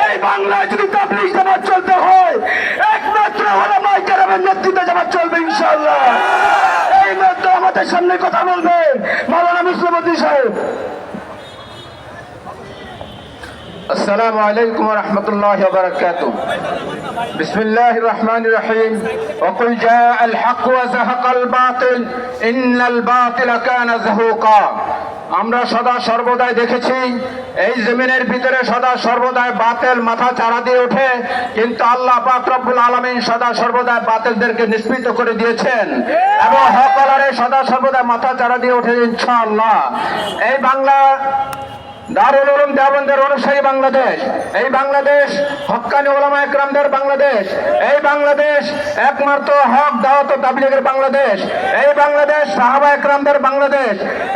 এই বাংলায় যদি তাবলীগ জামাত চলতে হয় একমাত্র ওলামায়ে কেরামের নেতৃত্বে জামাত চলবে ইনশাআল্লাহ। এই মাত্র আমাদের সামনে কথা বলবেন মাওলানা মুসলিমউদ্দিন সাহেব। السلام عليكم ورحمة الله وبركاته. بسم الله الرحمن الرحيم. وقل جاء الحق وزهق الباطل إن الباطل كان زهوقا. আমরা সদা সর্বদাই দেখেছি এই জমিনের ভিতরে সদা সর্বদাই বাতিল মাথা চাড়া দিয়ে ওঠে, কিন্তু আল্লাহ পাক রব্বুল আলামিন সদা সর্বদাই বাতিলদেরকে নিষ্পৃত করে দিয়েছেন এবং হক আলারে সদা সর্বদাই মাথা চাড়া দিয়ে ওঠে ইনশাআল্লাহ। এই বাংলা দারুল উলুম দেওবন্দের অনুসারী বাংলাদেশ, এই বাংলাদেশ হক্কানি উলামায়ে কেরামদের বাংলাদেশ, এই বাংলাদেশ একমাত্র হক দাওয়াত ও তাবলীগের বাংলাদেশ, এই বাংলাদেশ সাহাবায়ে কেরামদের বাংলাদেশ,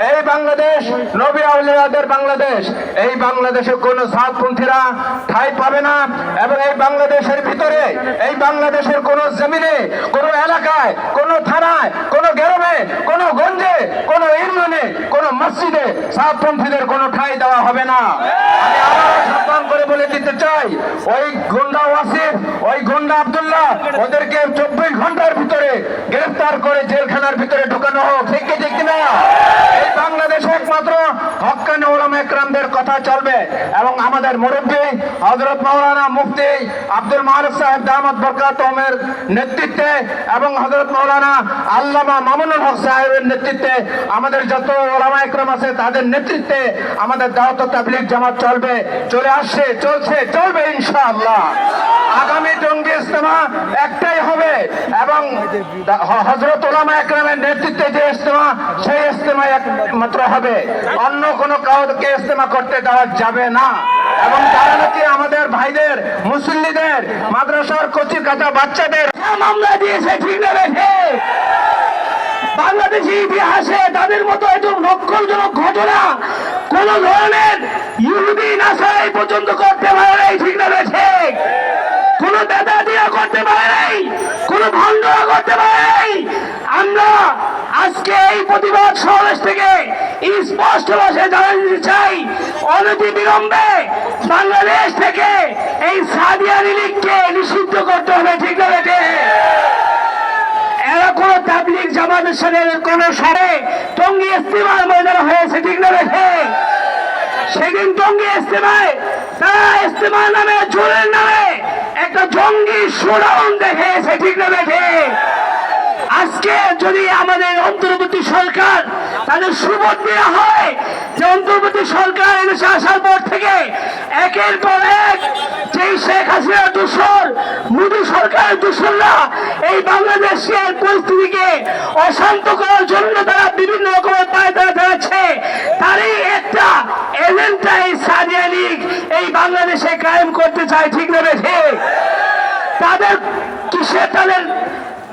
এই বাংলাদেশ নবী আউলিয়াদের বাংলাদেশ। এই বাংলাদেশে কোনো জাতপন্থীরা ঠাঁই পাবে না এবং এই বাংলাদেশের ভিতরে, এই বাংলাদেশের কোনো জমিনে, কোনো এলাকায়, কোনো থানায়, কোনো গ্রামে, কোনো গঞ্জে, কোনো ইউনিয়নে, কোনো মসজিদে জাতপন্থীদের কোনো ঠাঁই দেওয়া হবে না। আমি আবারও সাবধান করে বলে দিতে চাই, ওই গুন্ডা ওয়াসিফ, ওই গুন্ডা আব্দুল্লাহ, ওদেরকে 24 ঘন্টার ভিতরে গ্রেফতার করে জেলখানার ভিতরে ঢোকানো হোক। ঠিক কি ঠিক না? এই বাংলাদেশে একমাত্র হক্কানি উলামায়ে কেরামদের কথা চলবে এবং আমাদের মুরব্বী হযরত মাওলানা মুফতি আব্দুল মালিক সাহেব দামাত বরকাতুহুমের নেতৃত্বে এবং হযরত মাওলানা আল্লামা মামুনুল হক সাহেবের নেতৃত্বে আমাদের যত উলামায়ে কেরাম আছে তাদের নেতৃত্বে আমাদের দাওয়াত ও তাবলীগ জামাত চলবে, চলে আসছে, চলছে, চলবে ইনশাআল্লাহ। আগামী জঙ্গি ইজতেমা একটাই হবে এবং হযরত উলামায়ে কেরামের নেতৃত্বে যে ইজতেমা, সেই ইজতেমা একমাত্র হবে, অন্য কোনো কাউকে ইজতেমা করতে দেওয়া যাবে না। এবং যারা নাকি আমাদের ভাইদের, মুসল্লিদের, মাদ্রাসার কচি কাঁচা বাচ্চাদের মামলা দিয়েছে, ঠিক না রেখে বাংলাদেশি ইতিহাসে তাদের মতো এত নক্ষলজনক ঘটনা কোন ধরনের ইহুদি নাসারা এই পর্যন্ত করতে পারে নাই, ঠিক না রেখে কোন বেদাতিরা করতে পারে নাই, কোন ভণ্ডরা করতে পারে নাই। আমরা আজকে এই প্রতিবাদ সমাবেশ থেকে স্পষ্ট ভাষায় জানাতে চাই, অনতি বিলম্বে বাংলাদেশ থেকে এই সাদিয়ানি লীগকে নিষিদ্ধ করতে হবে, ঠিক না রেখে এরা কোন তাবলীগ জামাতের সাথে কোন সারে টঙ্গী ইজতেমার ময়দানে হয়েছে, ঠিক না রেখে সেদিন টঙ্গী ইজতেমায় তারা ইজতেমার নামে, জোরের নামে একটা জঙ্গি শোডাউন দেখেছে, ঠিক না রেখে আজকে যদি আমাদের অন্তর্বর্তী সরকার তাদের সুবোধ দেওয়া হয় যে অন্তর্বর্তী সরকার এদেশে আসার পর থেকে একের পর এক যেই শেখ হাসিনার দূষর, মোদী সরকারের দূষররা এই বাংলাদেশের পরিস্থিতিকে অশান্ত করার জন্য তারা বিভিন্ন রকমের পায়তারা চালাচ্ছে, তারই একটা এজেন্ডা এই সাদিয়া লীগ এই বাংলাদেশে কায়েম করতে চায়, ঠিক না বেঠে তাদের কিসে তাদের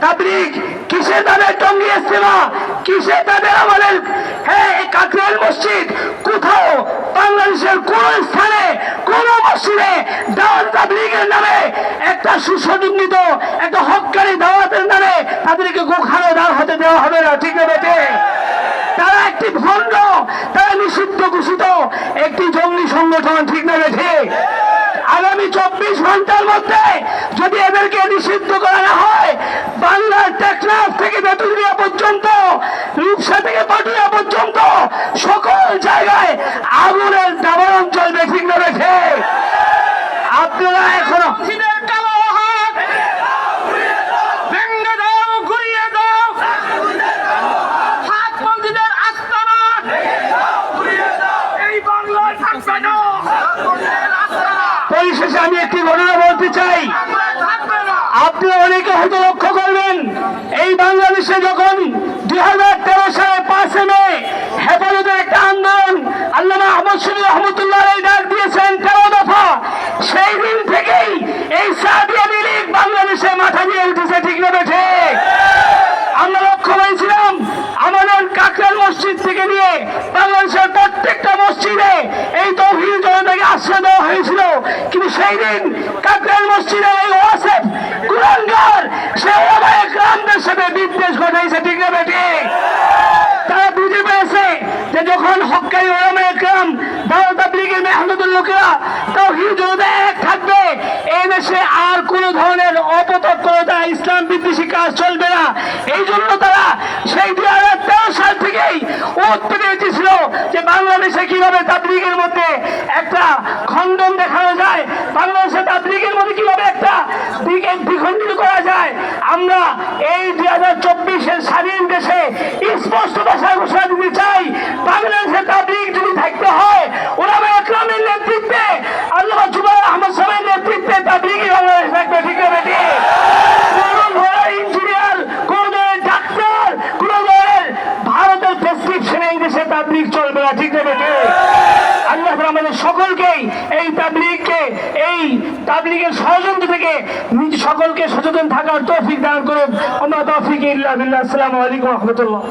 তাবলীগ, কিসে তাদের টঙ্গী ইজতেমা, কিসে তাদের আমাদের কাকরাইল মসজিদ, কোথাও বাংলাদেশের কোন স্থানে কোন মসজিদে দাওয়াত তাবলীগের নামে একটা সুসংগঠিত একটা হক্কানি দাওয়াতের নামে তাদেরকে গোখানো দাঁড় হতে দেওয়া হবে না, ঠিক না বেটে তারা একটি ভণ্ড, তারা নিষিদ্ধ ঘোষিত একটি জঙ্গি সংগঠন, ঠিক না বেঠে আগামী 24 ঘন্টার মধ্যে যদি এদেরকে নিষিদ্ধ করা না হয়, বাংলার টেকনাফ থেকে বেতুলিয়া পর্যন্ত, রূপসা থেকে পাটুরিয়া পর্যন্ত সকল জায়গায় আগুনের দাবানল চলবে, ঠিক না রেখে আপনারা এখনো পরিশেষে আমি একটি ঘটনা বলতে চাই, আপনি অনেকে হয়তো লক্ষ্য করবেন, এই বাংলাদেশে যখন 2013 সালে 5 মে হেফাজতের একটা আন্দোলন আল্লামা আহমদ শরীফ রহমতুল্লাহ ডাক দিয়েছেন 13 দফা, সেই দিন থেকেই এই সাদিয়ানি লীগ বাংলাদেশে মাথা দিয়ে উঠেছে, ঠিক না বেঠে আমরা লক্ষ্য করেছিলাম আমাদের কাকরাইল মসজিদ থেকে নিয়ে বাংলাদেশের প্রত্যেকটা মসজিদে এই তৌহিদ জনতাকে আশ্রয় দেওয়া হয়েছিল, কিন্তু সেই দিন কাকরাইল মসজিদে এই ওয়াসিফ কুরআনগার সে ওলামায়ে কেরামদের সাথে বিদ্বেষ ঘটাইছে, ঠিক না বেটে তারা বুঝে পেয়েছে যে যখন হক্কানি ওলামায়ে কেরাম দাওয়াত তাবলীগের তাবলীগের মেহনতের লোকেরা তাওহীদ জনতা এক থাকবে, এই দেশে আর কোন ধরনের অপতৎপরতা ইসলাম বিদ্বেষী কাজ চলবে না। এই জন্য তারা সেই 2013 সাল থেকেই উৎপেতে এসেছিল যে বাংলাদেশে কিভাবে তাবলীগের মধ্যে একটা খণ্ডন দেখানো যায়, বাংলাদেশে তাবলীগের মধ্যে কিভাবে একটা দ্বিখণ্ডিত করা যায়। আমরা এই 2024-এর স্বাধীন দেশে স্পষ্ট ভাষায় ঘোষণা দিতে চাই, বাংলাদেশে তাবলীগ যদি থাকতে হয় ওলামায়ে ইকরামের নেতৃত্বে, আল্লামা জুবায়ের আহমদ সাহেবের নেতৃত্বে তাবলীগই বাংলাদেশ থাকবে। ঠিক না বেঠিক? কোন ধরনের ইঞ্জিনিয়ার, কোন ধরনের ডাক্তার, কোন ধরনের ভারতের প্রেসক্রিপশনে এই দেশে তাবলীগ চলবে না। ঠিক না বেঠিক? আল্লাহ আমাদের সকলকেই এই তাবলীগের ষড়যন্ত্র থেকে নিজ সকলকে সচেতন থাকার তৌফিক দান করুন। ওয়া মা তাওফীকি ইল্লা বিল্লাহ। আসসালামু আলাইকুম ওয়া রাহমাতুল্লাহ।